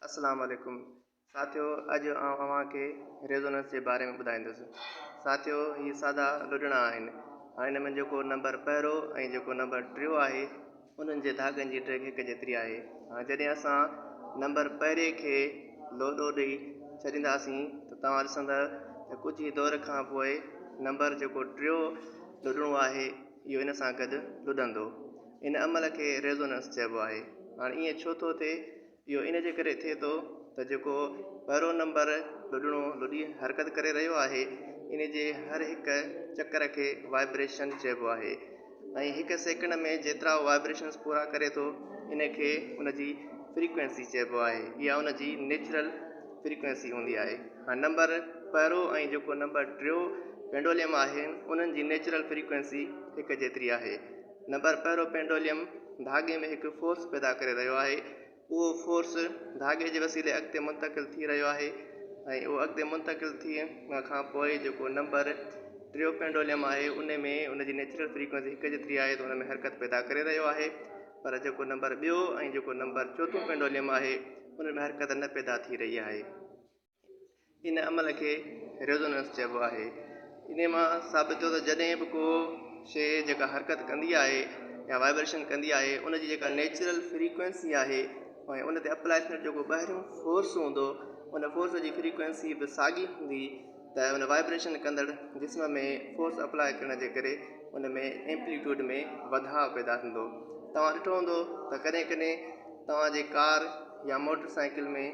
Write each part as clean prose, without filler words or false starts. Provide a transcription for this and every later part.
अस्सलाम वालेकुम साथियों, अॼु आउं अव्हांखे रेज़ोनेंस जे बारे में ॿुधाईंदुसि। साथियों, ही सादा लुॾणा आहिनि। हाणे हिन में जेको नंबर पहिरियों ऐं जेको नंबर टियों आहे, उन्हनि जे धागनि जी ट्रेक हिक जेतिरी आहे। हाणे जॾहिं असां नंबर पहिरें खे लोॾो ॾेई छॾींदासीं त तव्हां ॾिसंदा त कुझु ई दौर खां पोइ नंबर जेको टियों लुॾणो आहे, इहो इन सां गॾु लुॾंदो। इन अमल खे रेज़ोनेंस चइबो आहे। हाणे ईअं छो थो थिए? इहो इन जे करे थिए थो त जेको पहिरियों नंबर लुॾणो लुॾी हरकत करे रहियो आहे, इन जे हर हिक चकर खे वाइब्रेशन चइबो आहे। ऐं हिकु सेकंड में जेतिरा वाइब्रेशन्स पूरा करे थो, इन खे उनजी फ्रीक्वेंसी चइबो आहे। इहा उनजी नेचुरल फ्रीक्वेंसी हूंदी आहे। हाणे नंबर पहिरियों ऐं जेको नंबर टियों पेंडोलियम आहे, उन्हनि जी नेचुरल फ्रीक्वेंसी हिक जेतिरी आहे। नंबर पहिरियों पेंडोलियम धागे में हिकु फोर्स पैदा करे रहियो आहे। उहो फोर्स धागे जे वसीले अॻिते मुंतक़िल थी रहियो आहे ऐं उहो अॻिते मुंतक़िल थियण खां पोइ जेको नंबर टियों पेंडोलियम आहे, उन में उनजी नेचुरल फ्रीक्वेंसी हिक जेतिरी आहे, त उन में हरकत पैदा करे रहियो आहे। पर जेको नंबर ॿियो ऐं जेको नंबर चोथों पेंडोलियम आहे, उन में हरकत न पैदा थी रही आहे। इन अमल खे रेज़ोनेंस चइबो आहे। इन मां साबित थियो त जॾहिं बि को शइ जेका हरकत कंदी आहे या वाइब्रेशन कंदी आहे, उनजी जेका नेचुरल फ्रीक्वेंसी आहे ऐं उन ते अप्लाई थियणु जेको ॿाहिरियों फोर्स हूंदो, उन फोर्स जी फ्रीक्वेंसी बि साॻी हूंदी, त उन वाइब्रेशन कंदड़ जिस्म में फोर्स अप्लाई करण जे करे उन में एम्पलीट्यूड में वधाव पैदा थींदो। तव्हां ॾिठो हूंदो त कॾहिं कॾहिं तव्हांजे कार या मोटर साइकिल में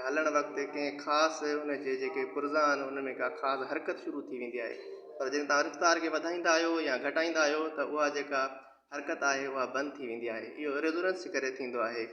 हलण वक़्तु कंहिं ख़ासि उनजे जेके पुर्ज़ा आहिनि, उन में का ख़ासि हरकत शुरू थी वेंदी आहे। पर जॾहिं तव्हां रफ़्तार खे वधाईंदा आहियो या घटाईंदा आहियो, त उहा जेका हरकत आहे उहा बंदि थी वेंदी आहे। इहो रेज़ोनेंस जे करे थींदो आहे।